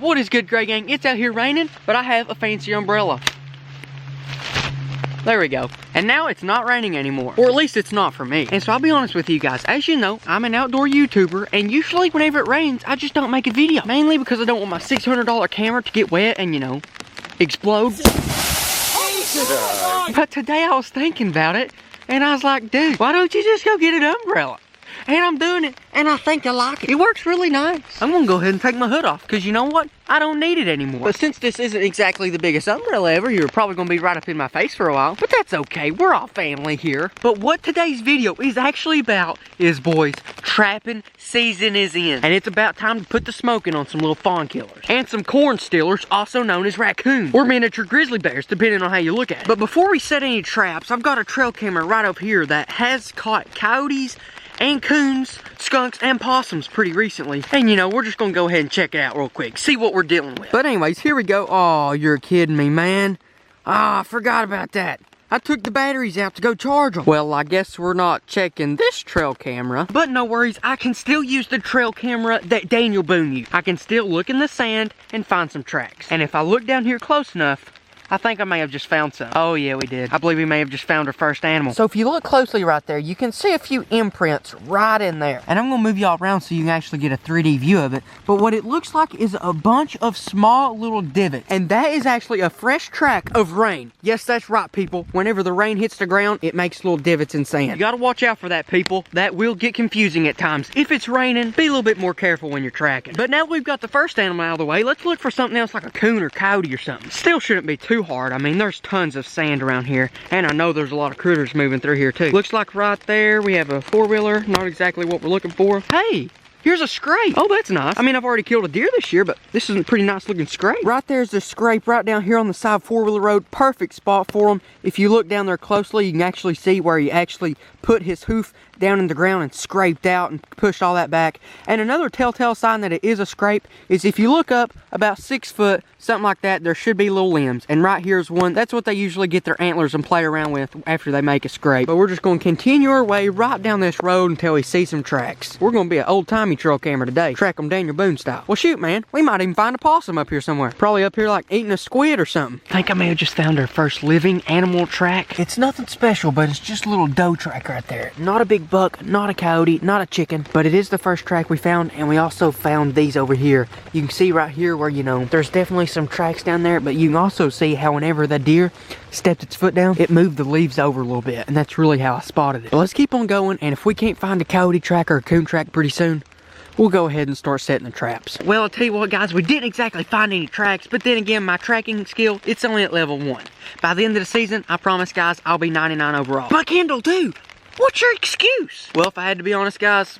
What is good, Gray Gang? It's out here raining, but I have a fancy umbrella. There we go. And now it's not raining anymore. Or at least it's not for me. And so I'll be honest with you guys. As you know, I'm an outdoor YouTuber. And usually whenever it rains, I just don't make a video. Mainly because I don't want my $600 camera to get wet and, you know, explode. But today I was thinking about it. And I was like, dude, why don't you just go get an umbrella? And I'm doing it, and I think I like it. It works really nice. I'm gonna go ahead and take my hood off, because you know what? I don't need it anymore. But since this isn't exactly the biggest umbrella ever, you're probably gonna be right up in my face for a while. But that's okay, we're all family here. But what today's video is actually about is, boys, trapping season is in. And it's about time to put the smoking on some little fawn killers. And some corn stealers, also known as raccoons. Or miniature grizzly bears, depending on how you look at it. But before we set any traps, I've got a trail camera right over here that has caught coyotes, and coons, skunks, and possums pretty recently. And you know, we're just gonna go ahead and check it out real quick, see what we're dealing with. But anyways, here we go. Oh, you're kidding me, man. Ah, I forgot about that. I took the batteries out to go charge them. Well, I guess we're not checking this trail camera. But no worries, I can still use the trail camera that Daniel Boone used. I can still look in the sand and find some tracks. And if I look down here close enough, I think I may have just found some. Oh yeah, we did. I believe we may have just found our first animal. So if you look closely right there, you can see a few imprints right in there. And I'm gonna move y'all around so you can actually get a 3D view of it. But what it looks like is a bunch of small little divots. And that is actually a fresh track of rain. Yes, that's right, people. Whenever the rain hits the ground, it makes little divots in sand. You gotta watch out for that, people. That will get confusing at times. If it's raining, be a little bit more careful when you're tracking. But now that we've got the first animal out of the way, let's look for something else like a coon or coyote or something. Still shouldn't be too hard. I mean, there's tons of sand around here, and I know there's a lot of critters moving through here too. Looks like right there we have a four-wheeler, not exactly what we're looking for. Hey, here's a scrape. Oh, that's nice. I mean, I've already killed a deer this year, but this is a pretty nice looking scrape. Right there's a scrape right down here on the side of four-wheeler road. Perfect spot for him. If you look down there closely, you can actually see where he actually put his hoof down in the ground and scraped out and pushed all that back. And another telltale sign that it is a scrape is if you look up about 6 foot, something like that, there should be little limbs. And right here's one. That's what they usually get their antlers and play around with after they make a scrape. But we're just going to continue our way right down this road until we see some tracks. We're going to be an old-timey trail camera today. Track them Daniel Boone style. Well, shoot, man. We might even find a possum up here somewhere. Probably up here like eating a squid or something. I think I may have just found our first living animal track. It's nothing special, but it's just a little doe track right there. Not a big buck, not a coyote, not a chicken, but it is the first track we found, and we also found these over here. You can see right here where, you know, there's definitely some tracks down there, but you can also see how whenever the deer stepped its foot down, it moved the leaves over a little bit, and that's really how I spotted it. But let's keep on going, and if we can't find a coyote track or a coon track pretty soon, we'll go ahead and start setting the traps. Well, I'll tell you what, guys, we didn't exactly find any tracks, but then again, my tracking skill, it's only at level 1. By the end of the season, I promise, guys, I'll be 99 overall. But Kendall, dude, what's your excuse? Well, if I had to be honest, guys,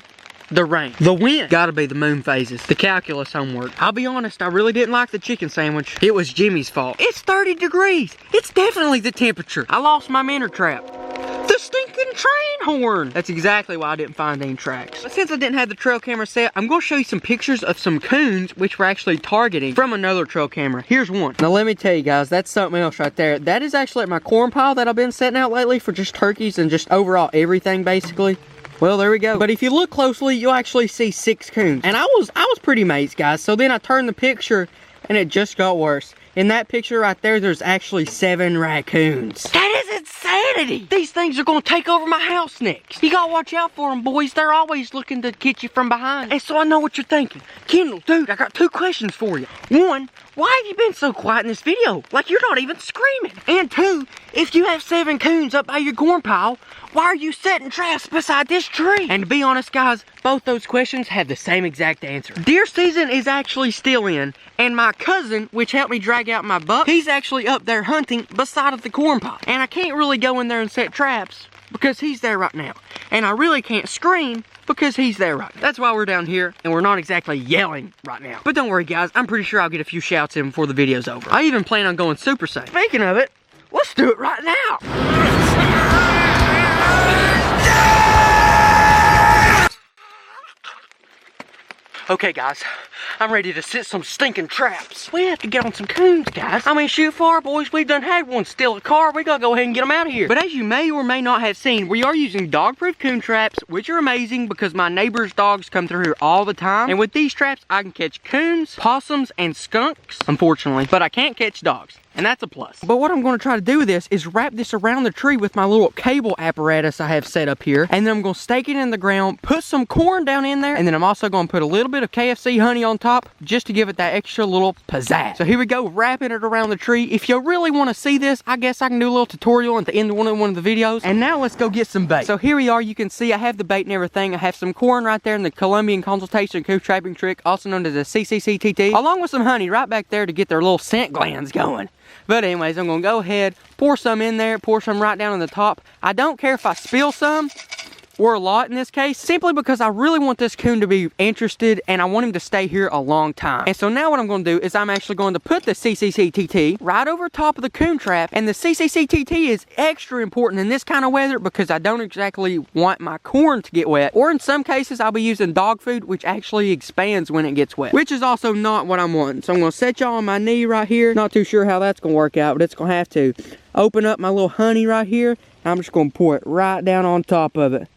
the rain. The wind. Gotta be the moon phases. The calculus homework. I'll be honest, I really didn't like the chicken sandwich. It was Jimmy's fault. It's 30 degrees. It's definitely the temperature. I lost my minnow trap. The stinking train horn. That's exactly why I didn't find any tracks. But since I didn't have the trail camera set, I'm going to show you some pictures of some coons which we're actually targeting from another trail camera. Here's one. Now let me tell you guys, that's something else right there. That is actually my corn pile that I've been setting out lately for just turkeys and just overall everything basically. Well, there we go. But if you look closely, you'll actually see 6 coons. And I was pretty amazed, guys. So then I turned the picture and it just got worse. In that picture right there, there's actually 7 raccoons. That is insanity! These things are gonna take over my house next. You gotta watch out for them, boys. They're always looking to get you from behind. And so I know what you're thinking. Kendall, dude, I got 2 questions for you. 1, why have you been so quiet in this video? Like you're not even screaming. And 2, if you have 7 coons up by your corn pile, why are you setting traps beside this tree? And to be honest, guys, both those questions have the same exact answer. Deer season is actually still in, and my cousin, which helped me drag out my buck, he's actually up there hunting beside of the corn pile. And I can't really go in there and set traps because he's there right now. And I really can't scream because he's there right now. That's why we're down here and we're not exactly yelling right now. But don't worry, guys, I'm pretty sure I'll get a few shouts in before the video's over. I even plan on going super safe. Speaking of it, let's do it right now. Okay, guys, I'm ready to set some stinking traps. We have to get on some coons, guys. I mean, shoot far, boys. We've done had one steal a car. We gotta go ahead and get them out of here. But as you may or may not have seen, we are using dog-proof coon traps, which are amazing because my neighbor's dogs come through here all the time. And with these traps, I can catch coons, possums, and skunks, unfortunately. But I can't catch dogs. And that's a plus. But what I'm going to try to do with this is wrap this around the tree with my little cable apparatus I have set up here. And then I'm going to stake it in the ground, put some corn down in there, and then I'm also going to put a little bit of KFC honey on top just to give it that extra little pizzazz. So here we go, wrapping it around the tree. If you really want to see this, I guess I can do a little tutorial at the end of one of the videos. And now let's go get some bait. So here we are. You can see I have the bait and everything. I have some corn right there in the Colombian consultation coon trapping trick, also known as a CCCTT, along with some honey right back there to get their little scent glands going. But anyways, I'm going to go ahead, pour some in there, pour some right down on the top. I don't care if I spill some, or a lot in this case, simply because I really want this coon to be interested and I want him to stay here a long time. And so now what I'm going to do is I'm actually going to put the CCCTT right over top of the coon trap. And the CCCTT is extra important in this kind of weather because I don't exactly want my corn to get wet. Or in some cases, I'll be using dog food, which actually expands when it gets wet, which is also not what I'm wanting. So I'm going to set y'all on my knee right here. Not too sure how that's going to work out, but it's going to have to. Open up my little honey right here. I'm just going to pour it right down on top of it.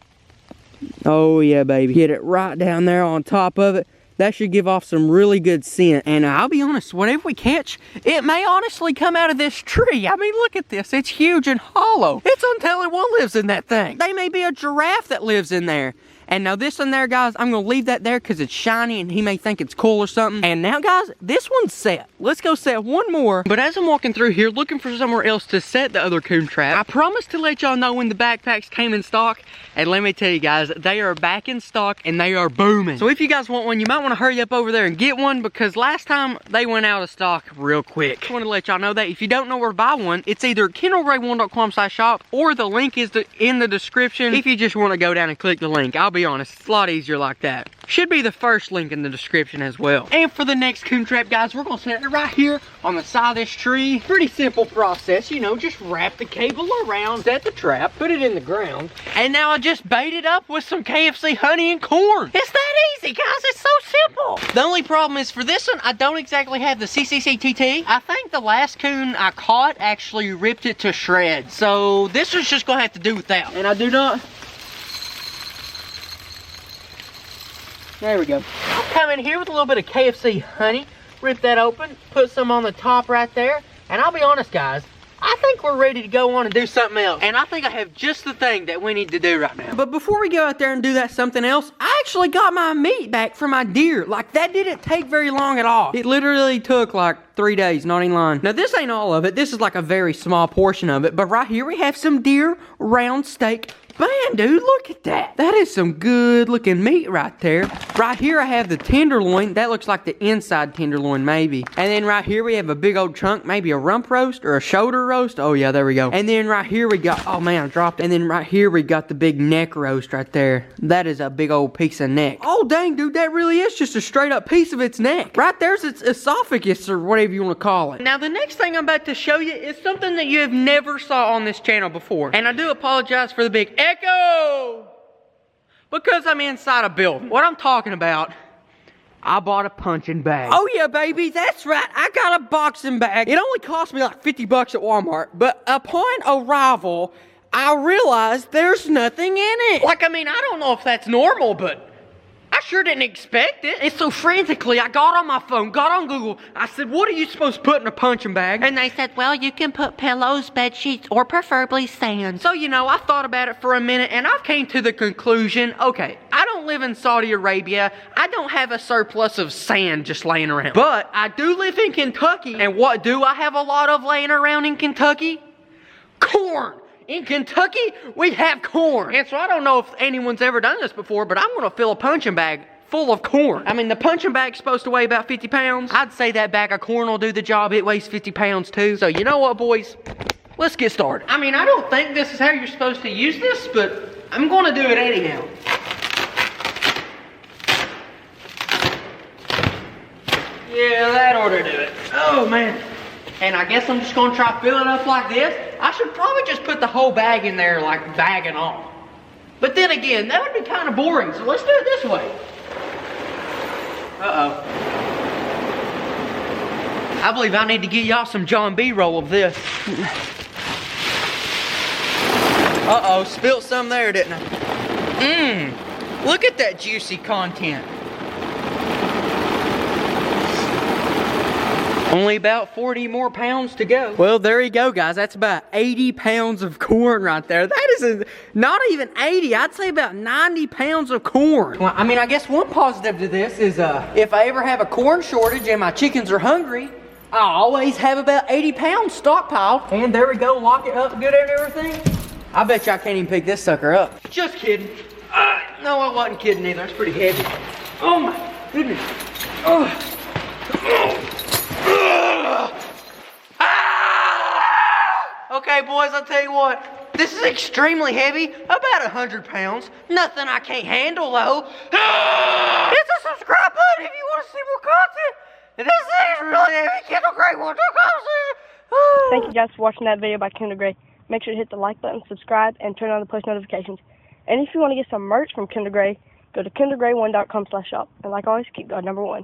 Oh yeah, baby. Get it right down there on top of it. That should give off some really good scent. And I'll be honest, whatever we catch, it may honestly come out of this tree. I mean, look at this. It's huge and hollow. It's untelling what lives in that thing. They may be a giraffe that lives in there. And now this one there, guys, I'm going to leave that there because it's shiny and he may think it's cool or something. And now, guys, this one's set. Let's go set one more. But as I'm walking through here looking for somewhere else to set the other coon trap, I promised to let y'all know when the backpacks came in stock. And let me tell you guys, they are back in stock and they are booming. So if you guys want one, you might want to hurry up over there and get one because last time they went out of stock real quick. I want to let y'all know that if you don't know where to buy one, it's either kendallray1.com/shop or the link is in the description if you just want to go down and click the link. I'll be honest, it's a lot easier like that. Should be the first link in the description as well. And for the next coon trap, guys, we're gonna set it right here on the side of this tree. Pretty simple process, you know, just wrap the cable around, set the trap, put it in the ground, and now I just bait it up with some KFC honey and corn. It's that easy, guys, it's so simple. The only problem is for this one, I don't exactly have the CCCTT. I think the last coon I caught actually ripped it to shreds. So this one's just gonna have to do without. And I do not. There we go. I'll come in here with a little bit of KFC honey, rip that open, put some on the top right there, and I'll be honest, guys, I think we're ready to go on and do something else. And I think I have just the thing that we need to do right now. But before we go out there and do that something else, I actually got my meat back from my deer. Like, that didn't take very long at all. It literally took like 3 days, not even lying. Now, this ain't all of it. This is like a very small portion of it. But right here, we have some deer round steak. Man, dude, look at that. That is some good looking meat right there. Right here, I have the tenderloin. That looks like the inside tenderloin, maybe. And then right here, we have a big old chunk, maybe a rump roast or a shoulder roast. Oh, yeah, there we go. And then right here, we got, oh, man, I dropped it. And then right here, we got the big neck roast right there. That is a big old piece of neck. Oh, dang, dude, that really is just a straight up piece of its neck. Right there's its esophagus or whatever you want to call it. Now, the next thing I'm about to show you is something that you have never saw on this channel before. And I do apologize for the big echo because I'm inside a building. What I'm talking about, I bought a punching bag. Oh yeah, baby, that's right. I got a boxing bag. It only cost me like 50 bucks at Walmart, but upon arrival, I realized there's nothing in it. Like, I mean, I don't know if that's normal, but I sure didn't expect it. And so frantically, I got on my phone, got on Google. I said, what are you supposed to put in a punching bag? And they said, well, you can put pillows, bed sheets, or preferably sand. So, you know, I thought about it for a minute and I came to the conclusion, okay, I don't live in Saudi Arabia. I don't have a surplus of sand just laying around. But I do live in Kentucky. And what do I have a lot of laying around in Kentucky? Corn. In Kentucky, we have corn. And so I don't know if anyone's ever done this before, but I'm gonna fill a punching bag full of corn. I mean, the punching bag's supposed to weigh about 50 pounds. I'd say that bag of corn will do the job. It weighs 50 pounds too. So you know what, boys? Let's get started. I mean, I don't think this is how you're supposed to use this, but I'm gonna do it anyhow. Yeah, that ought to do it. Oh, man. And I guess I'm just gonna try to fill it up like this. I should probably just put the whole bag in there, like bag and all. But then again, that would be kind of boring, so let's do it this way. Uh-oh. I believe I need to get y'all some John B. roll of this. Uh-oh, spilled some there, didn't I? Look at that juicy content. Only about 40 more pounds to go. Well, there you go, guys. That's about 80 pounds of corn right there. That is not even 80. I'd say about 90 pounds of corn. Well, I mean, I guess one positive to this is if I ever have a corn shortage and my chickens are hungry, I always have about 80 pounds stockpiled. And there we go, lock it up good and everything. I bet you I can't even pick this sucker up. Just kidding. No, I wasn't kidding either. It's pretty heavy. Oh my goodness. Okay, boys, I'll tell you what. This is extremely heavy, about 100 pounds. Nothing I can't handle, though. Hit the subscribe button if you want to see more content. And this thing is really heavy. Kendall Gray 1.com. Thank you guys for watching that video by Kendall Gray. Make sure to hit the like button, subscribe, and turn on the post notifications. And if you want to get some merch from Kendall Gray, go to kendallgray1.com/shop. And like always, keep God number one.